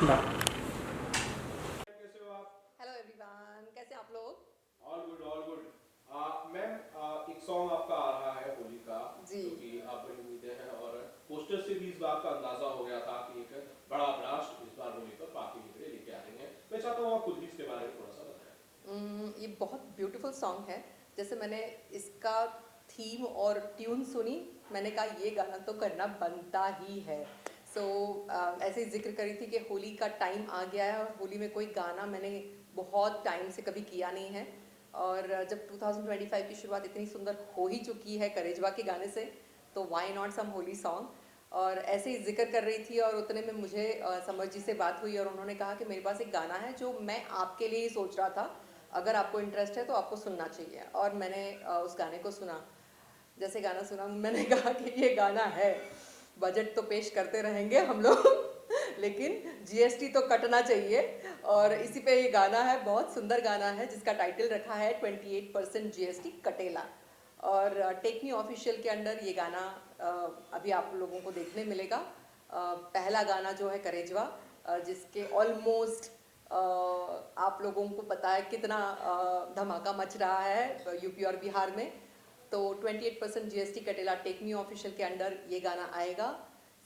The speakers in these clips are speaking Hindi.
ना। कैसे हो आप? हेलो एवरीवन, कैसे आप लोग? All good all good. Ma'am, एक सॉन्ग आपका आ रहा है होली का, जी। जो कि आप बड़ी उम्मीदें हैं, और पोस्टर से भी इस बात का अंदाजा हो गया था कि एक बड़ा ब्लास्ट इस बार होली पर पार्टी के लिए लेके आ रही हैं। मैं चाहता हूँ आप खुद भी इसके बारे में थोड़ा सा बताएं। ये बहुत ब्यूटीफुल सॉन्ग है। जैसे मैंने इसका थीम और ट्यून सुनी, मैंने कहा ये गाना तो करना बनता ही है। सो ऐसे ही जिक्र करी थी कि होली का टाइम आ गया है और होली में कोई गाना मैंने बहुत टाइम से कभी किया नहीं है। और जब 2025 की शुरुआत इतनी सुंदर हो ही चुकी है करेजवा के गाने से, तो why not some Holi song. और ऐसे ही जिक्र कर रही थी और उतने में मुझे समर जी से बात हुई और उन्होंने कहा कि मेरे पास एक गाना है जो मैं आपके लिए ही सोच रहा था, अगर आपको इंटरेस्ट है तो आपको सुनना चाहिए। और मैंने उस गाने को सुना। जैसे गाना सुना मैंने कहा कि ये गाना है, बजट तो पेश करते रहेंगे हम लोग लेकिन जीएसटी तो कटना चाहिए। और इसी पे ये गाना है, बहुत सुंदर गाना है जिसका टाइटल रखा है 28% जीएसटी कटेला। और टेक मी ऑफिशियल के अंडर ये गाना अभी आप लोगों को देखने मिलेगा। पहला गाना जो है करेजवा, जिसके ऑलमोस्ट आप लोगों को पता है कितना धमाका मच रहा है यूपी और बिहार में। तो 28% जीएसटी कटेला टेक मी ऑफिशियल के अंडर ये गाना आएगा।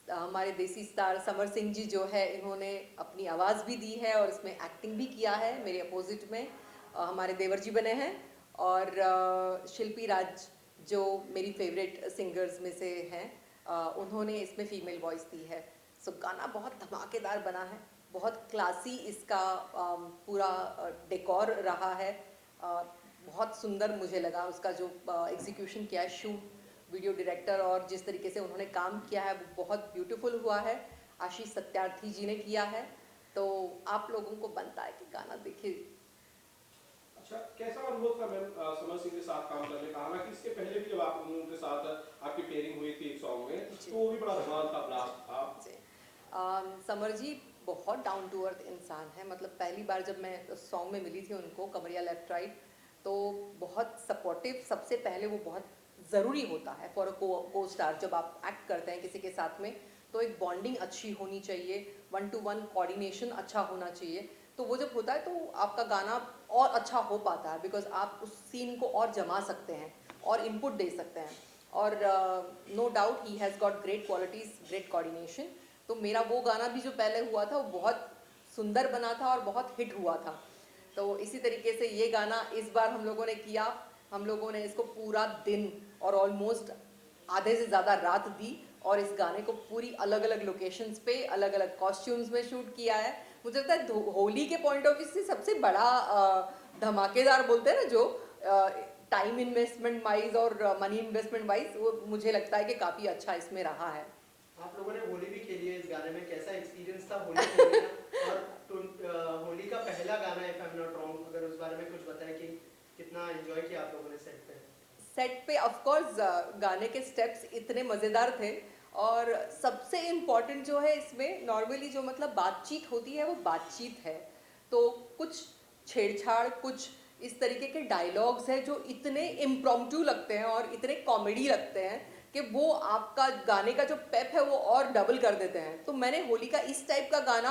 हमारे देसी स्टार समर सिंह जी जो है, इन्होंने अपनी आवाज़ भी दी है और इसमें एक्टिंग भी किया है। मेरे अपोजिट में हमारे देवर जी बने हैं। और शिल्पी राज जो मेरी फेवरेट सिंगर्स में से हैं, उन्होंने इसमें फीमेल वॉइस दी है। सो गाना बहुत धमाकेदार बना है, बहुत क्लासी इसका पूरा डेकोर रहा है। बहुत सुंदर मुझे लगा उसका जो एग्जीक्यूशन किया है, शूट, वीडियो डायरेक्टर और जिस तरीके से उन्होंने काम किया है वो बहुत ब्यूटीफुल हुआ है। आशीष सत्यार्थी जी ने किया है। तो आप लोगों को बनता है कि गाना देखिए। अच्छा, कैसा अनुभव था मैम समर सिंह के साथ काम करने का? हालांकि इसके पहले भी जब आप उनके साथ आपकी पेयरिंग हुई थी एक सॉन्ग में, तो वो भी बड़ा धमाल था, ब्लास्ट था। जी। समर जी बहुत डाउन टू अर्थ इंसान है। मतलब पहली बार जब मैं सॉन्ग में मिली थी उनको, कमरिया लेफ्ट राइट, तो बहुत सपोर्टिव, सबसे पहले वो बहुत ज़रूरी होता है फॉर अ को स्टार। जब आप एक्ट करते हैं किसी के साथ में तो एक बॉन्डिंग अच्छी होनी चाहिए, 1-to-1 कोऑर्डिनेशन अच्छा होना चाहिए। तो वो जब होता है तो आपका गाना और अच्छा हो पाता है, बिकॉज आप उस सीन को और जमा सकते हैं और इनपुट दे सकते हैं। और no doubt he has got great qualities, great coordination. तो मेरा वो गाना भी जो पहले हुआ था वो बहुत सुंदर बना था और बहुत हिट हुआ था। तो इसी तरीके से ये गाना इस बार हम लोगों ने किया। हम लोगों ने इसको पूरा दिन और ऑलमोस्ट आधे से ज़्यादा रात दी और इस गाने को पूरी अलग अलग लोकेशंस पे अलग अलग कॉस्ट्यूम्स में शूट किया है। मुझे लगता है होली के पॉइंट ऑफ व्यू से सबसे बड़ा धमाकेदार बोलते हैं ना, जो टाइम इन्वेस्टमेंट वाइज और मनी इन्वेस्टमेंट वाइज, वो मुझे लगता है कि काफ़ी अच्छा इसमें रहा है। आप लोगों ने होली भी खेली है इस गाने में, कैसा एक्सपीरियंस था होली खेलने का? और होली का पहला गाना, if I am not wrong, अगर उस बारे में कुछ बताएं कि कितना एंजॉय किया आप लोगों ने सेट पे? सेट पे ऑफ कोर्स गाने के स्टेप्स इतने मज़ेदार थे। और सबसे इम्पॉर्टेंट जो है इसमें, नॉर्मली जो मतलब बातचीत होती है वो बातचीत है। तो कुछ छेड़छाड़, कुछ इस तरीके के डायलॉग्स हैं जो इतने इम्प्रॉम्प्टू लगते हैं और इतने कॉमेडी लगते हैं कि वो आपका गाने का जो पेप है वो और डबल कर देते हैं। तो मैंने होली का इस टाइप का गाना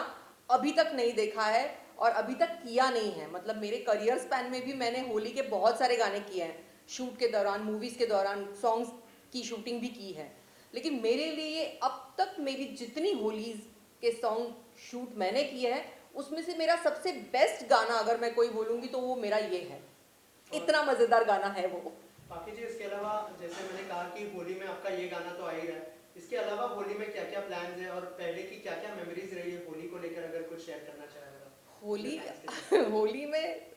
अभी तक नहीं देखा है और अभी तक किया नहीं है। मतलब मेरे करियर स्पैन में भी मैंने होली के बहुत सारे गाने किए हैं, शूट के दौरान, मूवीज़ के दौरान सॉन्ग्स की शूटिंग भी की है। लेकिन मेरे लिए अब तक मेरी जितनी होलीज़ के सॉन्ग शूट मैंने किए हैं, उसमें से मेरा सबसे बेस्ट गाना अगर मैं कोई बोलूँगी तो वो मेरा ये है। इतना मज़ेदार गाना है वो। बाकी जी, इसके अलावा जैसे मैंने कहा कि होली में आपका ये गाना तो आ ही रहा है, इसके अलावा होली में क्या क्या प्लान्स हैं और पहले की क्या क्या मेमोरीज रही है होली को लेकर, अगर कुछ शेयर करना चाहें होली आप? होली में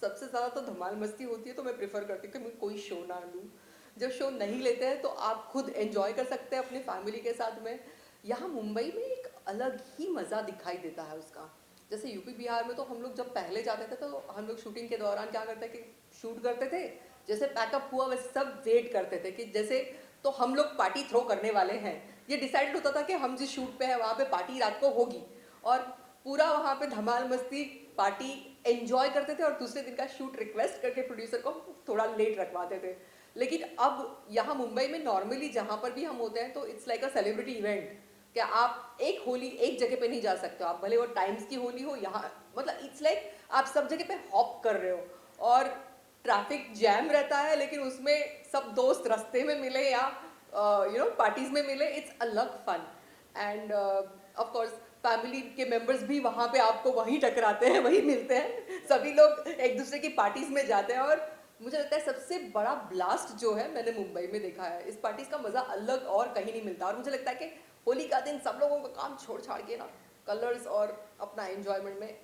सबसे ज़्यादा तो धमाल मस्ती होती है, तो मैं प्रेफर करती हूँ कि मैं कोई शो ना लूँ। जब शो नहीं लेते हैं तो आप खुद एंजॉय कर सकते हैं अपनी फैमिली के साथ में। यहाँ मुंबई में एक अलग ही मज़ा दिखाई देता है उसका। जैसे यूपी बिहार में तो हम लोग जब पहले जाते थे तो हम लोग शूटिंग के दौरान क्या करते कि शूट करते थे, जैसे पैकअप हुआ वैसे सब वेट करते थे कि जैसे तो हम लोग पार्टी थ्रो करने वाले हैं। ये डिसाइड होता था कि हम जिस शूट पे हैं वहाँ पे पार्टी रात को होगी और पूरा वहाँ पे धमाल मस्ती पार्टी एंजॉय करते थे और दूसरे दिन का शूट रिक्वेस्ट करके प्रोड्यूसर को थोड़ा लेट रखवाते थे। लेकिन अब यहाँ मुंबई में नॉर्मली जहाँ पर भी हम होते हैं तो it's like a celebrity event. कि आप एक होली एक जगह पे नहीं जा सकते हो, आप भले वो टाइम्स की होली हो यहाँ, मतलब इट्स लाइक आप सब जगह पे हॉप कर रहे हो और ट्रैफिक जैम रहता है, लेकिन उसमें सब दोस्त रास्ते में मिले या पार्टीज में मिले, इट्स अलग fun. And of course family के मेंबर्स भी वहाँ पे आपको वहीं टकराते हैं, वहीं मिलते हैं, सभी लोग एक दूसरे की पार्टीज में जाते हैं। और मुझे लगता है सबसे बड़ा ब्लास्ट जो है मैंने मुंबई में देखा है, इस पार्टीज का मजा अलग और कहीं नहीं मिलता। और मुझे लगता है कि होली का दिन सब लोगों का काम छोड़ छाड़ के ना कलर्स और अपना एंजॉयमेंट में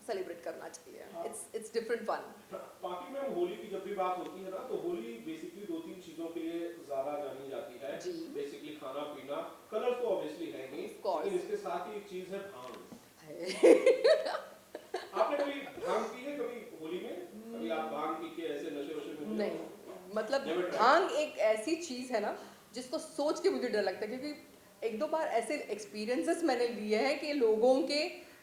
सेलिब्रेट करना चाहिए। हाँ। It's different fun. बाकी मैम होली की जब भी बात होती है ना, तो होली बेसिकली 2-3 चीजों के लिए ज्यादा जानी जाती है। जी। बेसिकली खाना पीना, कलर्स तो ऑब्वियसली है ही, Of course. लेकिन इसके साथ ही एक चीज है भांग। आपने कभी भांग पी है कभी होली में? कभी आप भांग पी के ऐसे नशे वशे में हुए हो? नहीं, मतलब Never tried. भांग एक ऐसी चीज है ना जिसको सोच के मुझे डर लगता है, क्योंकि एक दो बार ऐसे एक्सपीरियंसेस मैंने लिए हैं कि लोगों के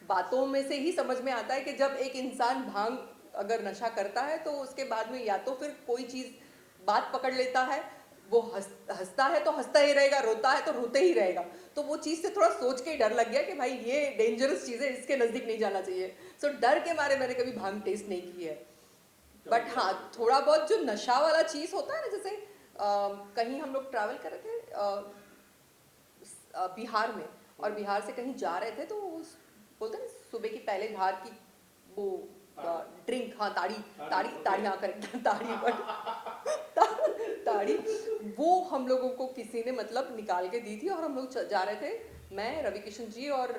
बातों में से ही समझ में आता है कि जब एक इंसान भांग अगर नशा करता है तो उसके बाद में या तो फिर कोई चीज बात पकड़ लेता है, वो हंसता है तो हंसता ही रहेगा, रोता है तो रोते ही रहेगा। तो वो चीज से थोड़ा सोच के ही डर लग गया कि भाई ये डेंजरस चीज है, इसके नजदीक नहीं जाना चाहिए। सो डर के मारे मैंने कभी भांग टेस्ट नहीं की है। बट हाँ, थोड़ा बहुत जो नशा वाला चीज होता है ना, जैसे कहीं हम लोग ट्रैवल कर रहे थे बिहार में, और बिहार से कहीं जा रहे थे तो बोलते हैं सुबह की पहले बाहर की वो ड्रिंक, हाँ ताड़ी ताड़ी ताड़ी, हाँ करेक्ट ताड़ी, बट ताड़ी वो हम लोगों को किसी ने मतलब निकाल के दी थी। और हम लोग जा रहे थे, मैं, रवि किशन जी और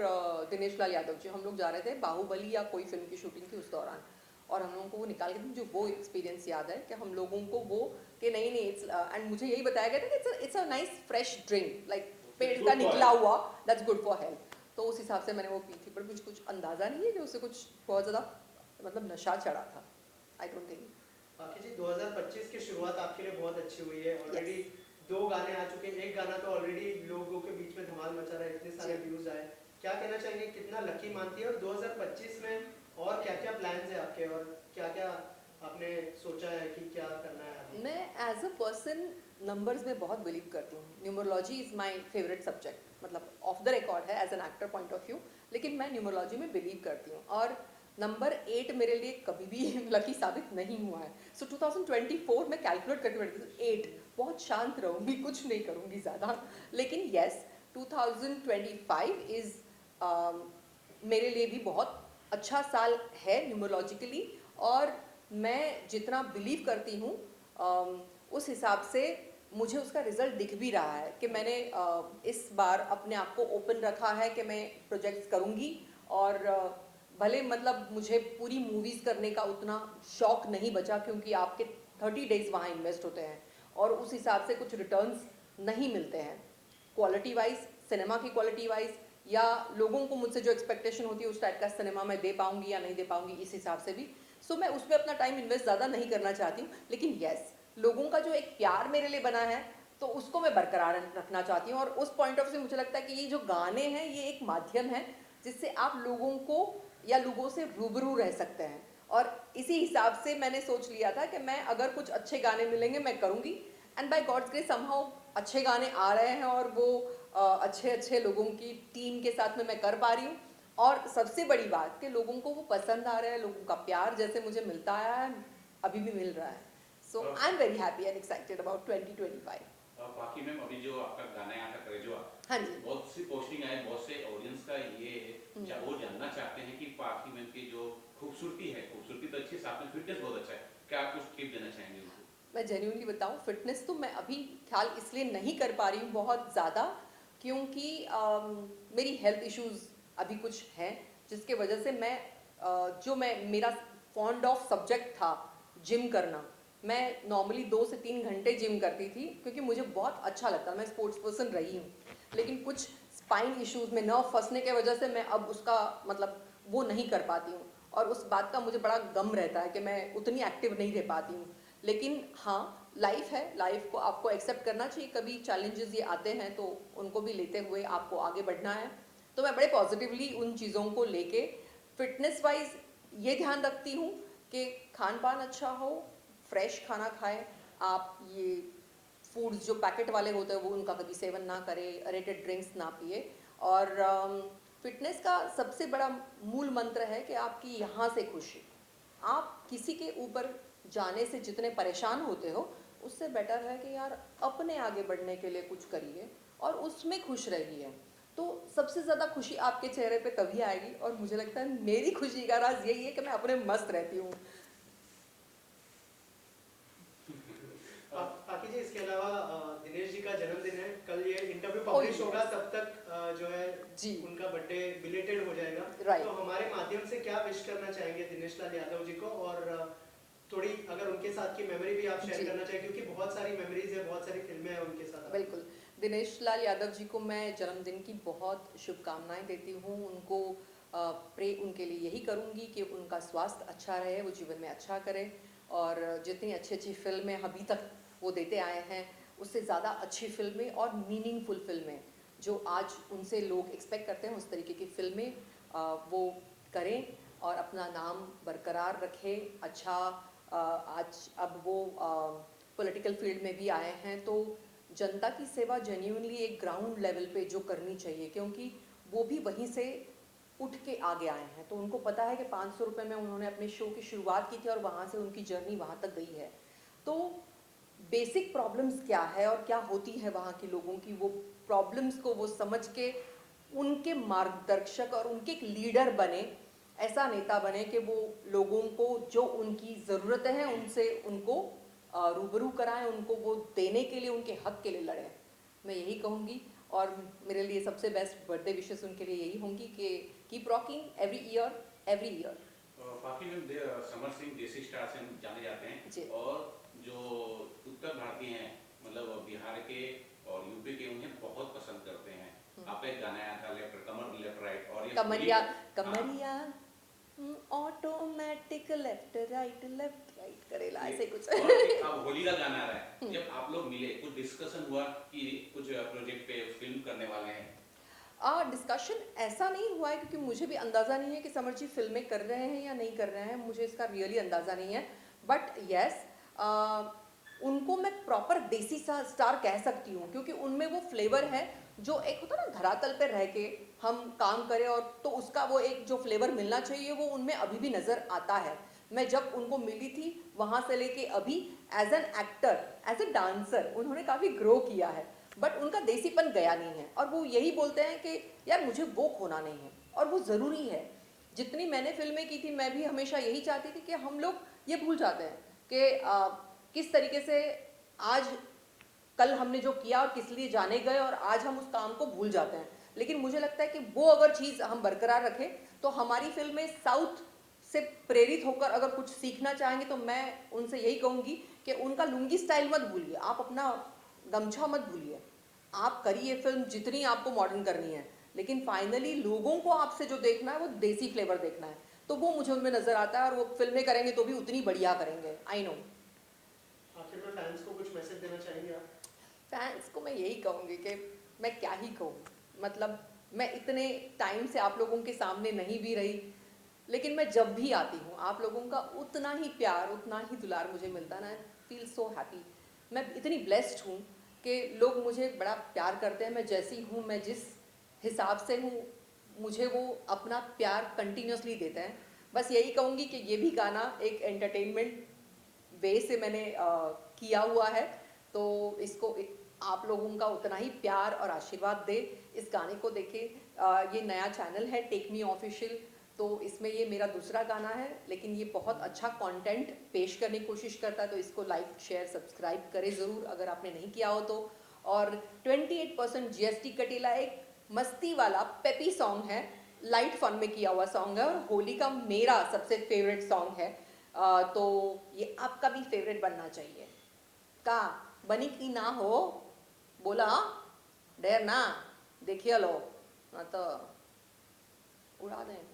दिनेश लाल यादव जी, हम लोग जा रहे थे बाहुबली या कोई फिल्म की शूटिंग थी उस दौरान, और हम लोगों को वो निकाल के, मुझे वो एक्सपीरियंस याद है कि हम लोगों को वो कि नहीं नहीं इट्स, एंड मुझे यही बताया गया था कि it's a nice fresh drink, like पेड़ का निकला हुआ, दैट्स गुड फॉर हेल्थ। तो उस हिसाब से मैंने वो पी थी, पर मुझे कुछ अंदाजा नहीं है कि उससे कुछ बहुत ज़्यादा मतलब नशा चढ़ा था, आई डोंट थिंक। बाकी जी 2025 की शुरुआत आपके लिए बहुत अच्छी हुई है। ऑलरेडी 2 गाने आ चुके हैं, एक गाना तो ऑलरेडी लोगों के बीच में धमाल मचा रहा है, इतने सारे व्यूज आए, क्या कहना चाहेंगे, कितना लकी मानती है? और 2025 में और क्या क्या प्लान्स है आपके, और क्या क्या आपने सोचा है कि क्या करना है अभी? मैं एज अ पर्सन नंबर्स में बहुत बिलीव करती हूँ। Numerology is my favourite subject, मतलब ऑफ द रिकॉर्ड है as an actor point of view, लेकिन मैं न्यूमरोलॉजी में बिलीव करती हूँ। और नंबर 8 मेरे लिए कभी भी लकी साबित नहीं हुआ है। सो 2024 में कैलकुलेट करके बैठी थी 8, बहुत शांत रहूँगी, कुछ नहीं करूँगी ज़्यादा। लेकिन येस, 2025 इज़ मेरे लिए भी बहुत अच्छा साल है न्यूमरोलॉजिकली, और मैं जितना बिलीव करती हूँ उस हिसाब से मुझे उसका रिजल्ट दिख भी रहा है कि मैंने इस बार अपने आप को ओपन रखा है कि मैं प्रोजेक्ट्स करूँगी। और भले मतलब मुझे पूरी मूवीज़ करने का उतना शौक नहीं बचा, क्योंकि आपके 30 डेज वहाँ इन्वेस्ट होते हैं और उस हिसाब से कुछ रिटर्न्स नहीं मिलते हैं क्वालिटी वाइज, सिनेमा की क्वालिटी वाइज, या लोगों को मुझसे जो एक्सपेक्टेशन होती है उस टाइप का सिनेमा मैं दे पाऊंगी या नहीं दे पाऊंगी, इस हिसाब से भी। सो मैं उसमें अपना टाइम इन्वेस्ट ज़्यादा नहीं करना चाहती हूँ। लेकिन येस, लोगों का जो एक प्यार मेरे लिए बना है तो उसको मैं बरकरार रखना चाहती हूँ। और उस पॉइंट ऑफ से मुझे लगता है कि ये जो गाने हैं ये एक माध्यम है जिससे आप लोगों को या लोगों से रूबरू रह सकते हैं। और इसी हिसाब से मैंने सोच लिया था कि मैं अगर कुछ अच्छे गाने मिलेंगे मैं करूँगी, and by God's grace somehow अच्छे गाने आ रहे हैं और वो अच्छे अच्छे लोगों की टीम के साथ में मैं कर पा रही हूँ। और सबसे बड़ी बात कि लोगों को वो पसंद आ रहा है, लोगों का प्यार जैसे मुझे मिलता आया है अभी भी मिल रहा है। So I am very happy and excited about 2025। बाकी मैम अभी जो आपका गाना है आटा करे जो हाँ जी, बहुत सी पोस्टिंग आए, बहुत से ऑडियंस का ये वो जानना चाहते हैं कि पार्टी मैम की जो खूबसूरती है, खूबसूरती तो अच्छी, साथ में फिटनेस बहुत अच्छा है, क्या आप कुछ टिप देना चाहेंगे उनको? मैं जेन्युइनली बताऊं, फिटनेस तो मैं अभी ख्याल इसलिए नहीं कर पा रही हूँ बहुत ज़्यादा, क्योंकि मेरी हेल्थ इश्यूज अभी कुछ हैं जिसके वजह से मैं जो मैं मेरा फॉन्ड ऑफ सब्जेक्ट था जिम करना, मैं नॉर्मली 2 से 3 घंटे जिम करती थी क्योंकि मुझे बहुत अच्छा लगता है, मैं स्पोर्ट्स पर्सन रही हूँ। लेकिन कुछ स्पाइन इश्यूज में नर्व फंसने के वजह से मैं अब उसका मतलब वो नहीं कर पाती हूँ, और उस बात का मुझे बड़ा गम रहता है कि मैं उतनी एक्टिव नहीं रह पाती हूँ। लेकिन हाँ, लाइफ है, लाइफ को आपको एक्सेप्ट करना चाहिए, कभी चैलेंजेस ये आते हैं तो उनको भी लेते हुए आपको आगे बढ़ना है। तो मैं बड़े पॉजिटिवली उन चीज़ों को लेके फिटनेस वाइज ये ध्यान रखती हूँ कि खान पान अच्छा हो, फ्रेश खाना खाएं आप, ये फूड्स जो पैकेट वाले होते हैं वो उनका कभी सेवन ना करे, रेटेड ड्रिंक्स ना पिए। और फिटनेस का सबसे बड़ा मूल मंत्र है कि आपकी यहाँ से खुशी। आप किसी के ऊपर जाने से जितने परेशान होते हो, उससे बेटर है कि यार अपने आगे बढ़ने के लिए कुछ करिए और उसमें खुश रहिए। तो सबसे ज़्यादा खुशी आपके चेहरे पे तभी आएगी, और मुझे लगता है मेरी खुशी का राज यही है कि मैं अपने मस्त रहती हूँ। पाकी जी, इसके अलावा दिनेश जी का जन्मदिन है कल, ये इंटरव्यू पब्लिश होगा तब तक जो है जी उनका बर्थडे बिलेटेड हो जाएगा। Right. तो हमारे माध्यम से क्या विश करना चाहेंगे दिनेश लाल यादव जी को, और थोड़ी अगर उनके साथ की मेमोरी भी आप शेयर जी। करना चाहें, क्योंकि बहुत सारी मेमोरीज है, बहुत सारी फिल्में हैं उनके साथ। बिल्कुल, दिनेश लाल यादव जी को मैं जन्मदिन की बहुत शुभकामनाएं देती हूँ। उनको प्रे उनके लिए यही करूँगी कि उनका स्वास्थ्य अच्छा रहे, वो जीवन में अच्छा करें, और जितनी अच्छी अच्छी फिल्में अभी तक वो देते आए हैं उससे ज़्यादा अच्छी फिल्में और मीनिंगफुल फिल्में जो आज उनसे लोग एक्सपेक्ट करते हैं, उस तरीके की फिल्में वो करें और अपना नाम बरकरार रखें। अच्छा, आज अब वो पॉलिटिकल फील्ड में भी आए हैं, तो जनता की सेवा जेन्युइनली एक ग्राउंड लेवल पे जो करनी चाहिए, क्योंकि वो भी वहीं से उठ के आगे आए हैं। तो उनको पता है कि 500 रुपये में उन्होंने अपने शो की शुरुआत की थी और वहाँ से उनकी जर्नी वहाँ तक गई है। तो बेसिक प्रॉब्लम्स क्या है और क्या होती है वहाँ के लोगों की, वो प्रॉब्लम्स को वो समझ के उनके मार्गदर्शक और उनके एक लीडर बने, ऐसा नेता बने कि वो लोगों को जो उनकी ज़रूरतें हैं उनसे उनको रूबरू कराएं, उनको वो देने के लिए, उनके हक के लिए लड़ें। मैं यही कहूँगी, और मेरे लिए सबसे बेस्ट बर्थडे विशेस उनके लिए यही होंगी कि कीप रॉकिंग एवरी ईयर। बाकी में समर सिंह देसी स्टार से जाने जाते जी। हैं, और जो उत्तर भारतीय हैं, मतलब बिहार के और यूपी के, उन्हें बहुत पसंद करते हैं। आपका एक गाना आया था कमर लेफ्ट राइट, और ये कमरिया हाँ, कमरिया ऑटोमेटिक लेफ्ट राइट करेला, ऐसे कुछ। और एक अब होली का गाना आ रहा है, जब आप लोग मिले कुछ डिस्कशन हुआ कि कुछ प्रोजेक्ट पे फिल्म करने वाले हैं? डिस्कशन ऐसा नहीं हुआ है, क्योंकि मुझे भी अंदाज़ा नहीं है कि समर जी फिल्में कर रहे हैं या नहीं कर रहे हैं, मुझे इसका रियली अंदाज़ा नहीं है। बट यस, उनको मैं प्रॉपर देसी सा स्टार कह सकती हूँ, क्योंकि उनमें वो फ्लेवर है जो एक होता ना धरातल पे रह के हम काम करें, और तो उसका वो एक जो फ्लेवर मिलना चाहिए वो उनमें अभी भी नज़र आता है। मैं जब उनको मिली थी वहाँ से लेके अभी as an actor, as a dancer, उन्होंने काफ़ी ग्रो किया है, बट उनका देसीपन गया नहीं है। और वो यही बोलते हैं कि यार मुझे वो खोना नहीं है, और वो ज़रूरी है। जितनी मैंने फिल्में की थी, मैं भी हमेशा यही चाहती थी कि हम लोग ये भूल जाते हैं कि किस तरीके से आज कल हमने जो किया और किस लिए जाने गए, और आज हम उस काम को भूल जाते हैं। लेकिन मुझे लगता है कि वो अगर चीज़ हम बरकरार रखें, तो हमारी फिल्में साउथ से प्रेरित होकर अगर कुछ सीखना चाहेंगे, तो मैं उनसे यही कहूँगी कि उनका लुंगी स्टाइल मत भूलिए, आप अपना गमछा मत भूलिए, आप करिए फिल्म जितनी आपको मॉडर्न करनी है, लेकिन फाइनली लोगों को आपसे जो देखना है वो देसी फ्लेवर देखना है। तो वो मुझे उनमें नज़र आता है, और वो फिल्में करेंगे तो भी उतनी बढ़िया करेंगे, आई नो। आखिर में फैंस को कुछ मैसेज देना चाहेंगे आप? फैंस को मैं यही कहूँगी कि मैं क्या ही कहूँ, मतलब मैं इतने टाइम से आप लोगों के सामने नहीं भी रही, लेकिन मैं जब भी आती हूँ आप लोगों का उतना ही प्यार, उतना ही दुलार मुझे मिलता ना, फील सो हैप्पी। मैं इतनी ब्लेस्ड हूँ कि लोग मुझे बड़ा प्यार करते हैं, मैं जैसी हूँ, मैं जिस हिसाब से हूँ, मुझे वो अपना प्यार कंटिन्यूसली देते हैं। बस यही कहूँगी कि ये भी गाना एक एंटरटेनमेंट वे से मैंने किया हुआ है, तो इसको आप लोगों का उतना ही प्यार और आशीर्वाद दे। इस गाने को देखें, ये नया चैनल है टेक मी ऑफिशियल, तो इसमें ये मेरा दूसरा गाना है, लेकिन ये बहुत अच्छा कंटेंट पेश करने की कोशिश करता है, तो इसको लाइक शेयर सब्सक्राइब करें ज़रूर अगर आपने नहीं किया हो तो। और 28% GST कटेला एक मस्ती वाला पेपी सॉन्ग है, लाइट फन में किया हुआ सॉन्ग है, और होली का मेरा सबसे फेवरेट सॉन्ग है। तो ये आपका भी फेवरेट बनना चाहिए। का बनी की ना हो, बोला डेर ना, देखिए लो ना तो उड़ा दें।